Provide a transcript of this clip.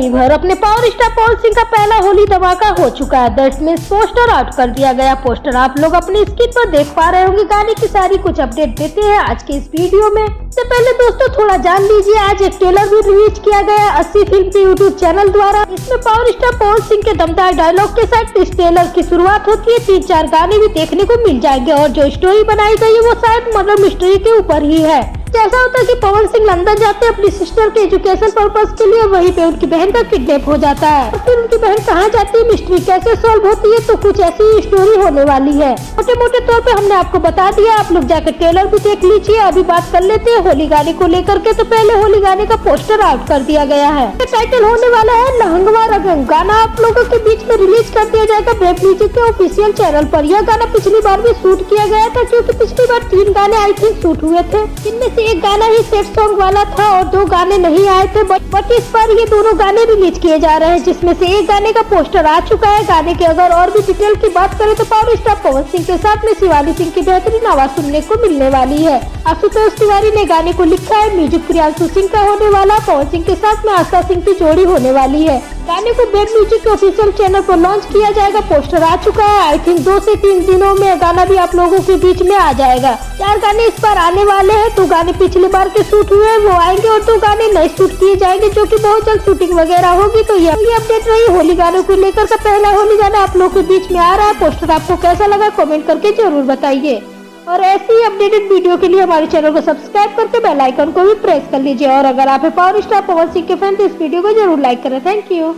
दुनिया भर अपने पावर स्टार पवन सिंह का पहला होली धमाका हो चुका है। दैट मींस पोस्टर आउट कर दिया गया। पोस्टर आप लोग अपनी स्क्रीन पर देख पा रहे होंगे। गाने की सारी कुछ अपडेट देते हैं आज के इस वीडियो में। इससे पहले दोस्तों थोड़ा जान लीजिए, आज एक ट्रेलर भी रिलीज किया गया 80 फिल्म के यूट्यूब चैनल द्वारा। इसमें पावर स्टार पवन सिंह के दमदार डायलॉग के साथ इस ट्रेलर की शुरुआत होती है। 3-4 गाने भी देखने को मिल जाएंगे और जो स्टोरी बनाई गई है वो शायद मर्डर मिस्ट्री के ऊपर ही है। ऐसा होता है कि पवन सिंह लंदन जाते हैं अपनी सिस्टर के एजुकेशन पर्पस के लिए, वहीं पे उनकी बहन का किडनैप हो जाता है और फिर उनकी बहन कहाँ जाती है, मिस्ट्री कैसे सॉल्व होती है, तो कुछ ऐसी ही स्टोरी होने वाली है। मोटे मोटे तौर पे हमने आपको बता दिया, आप लोग जाकर ट्रेलर भी देख लीजिए। अभी बात कर लेते हैं होली गाने को लेकर के। तो पहले होली गाने का पोस्टर आउट कर दिया गया है। टाइटल होने वाला है लहंगवा रंग। गाना आप लोगों के बीच में रिलीज कर दिया जाएगा वेब म्यूजिक के ऑफिशियल चैनल पर। यह गाना पिछली बार भी शूट किया गया था, क्योंकि पिछली बार 3 गाने आई थिंक शूट हुए थे, जिनमें से एक गाना ही सॉन्ग वाला था और 2 गाने नहीं आए थे। बट इस बार ये दोनों गाने रिलीज किए जा रहे हैं, जिसमें से एक गाने का पोस्टर आ चुका है। गाने की अगर और भी डिटेल की बात करें तो पावर स्टार पवन सिंह के साथ में शिवानी सिंह की बेहतरीन आवाज सुनने को मिलने वाली है। आशुतोष तिवारी ने गाने को लिखा है। म्यूजिक प्रियांशु सिंह का होने वाला। पवन सिंह के साथ में आस्था सिंह की जोड़ी होने वाली है। गाने को वेब म्यूजिक के ऑफिशियल चैनल पर लॉन्च किया जाएगा। पोस्टर आ चुका है। आई थिंक 2 से 3 दिनों में गाना भी आप लोगों के बीच में आ जाएगा। 4 गाने इस बार आने वाले हैं। 2 गाने पिछले बार के शूट हुए वो आएंगे और 2 गाने नए शूट किए जाएंगे, जो कि बहुत जल्द शूटिंग वगैरह होगी। तो ये अपडेट रही होली गानों को लेकर का। पहला होली गाना आप लोगों के बीच में आ रहा है। पोस्टर आपको कैसा लगा कमेंट करके जरूर बताइए और ऐसी ही अपडेटेड वीडियो के लिए हमारे चैनल को सब्सक्राइब करके बेल आइकन को भी प्रेस कर लीजिए। और अगर आप पावर स्टार पवन सिंह के फैन तो इस वीडियो को जरूर लाइक करें। Thank you.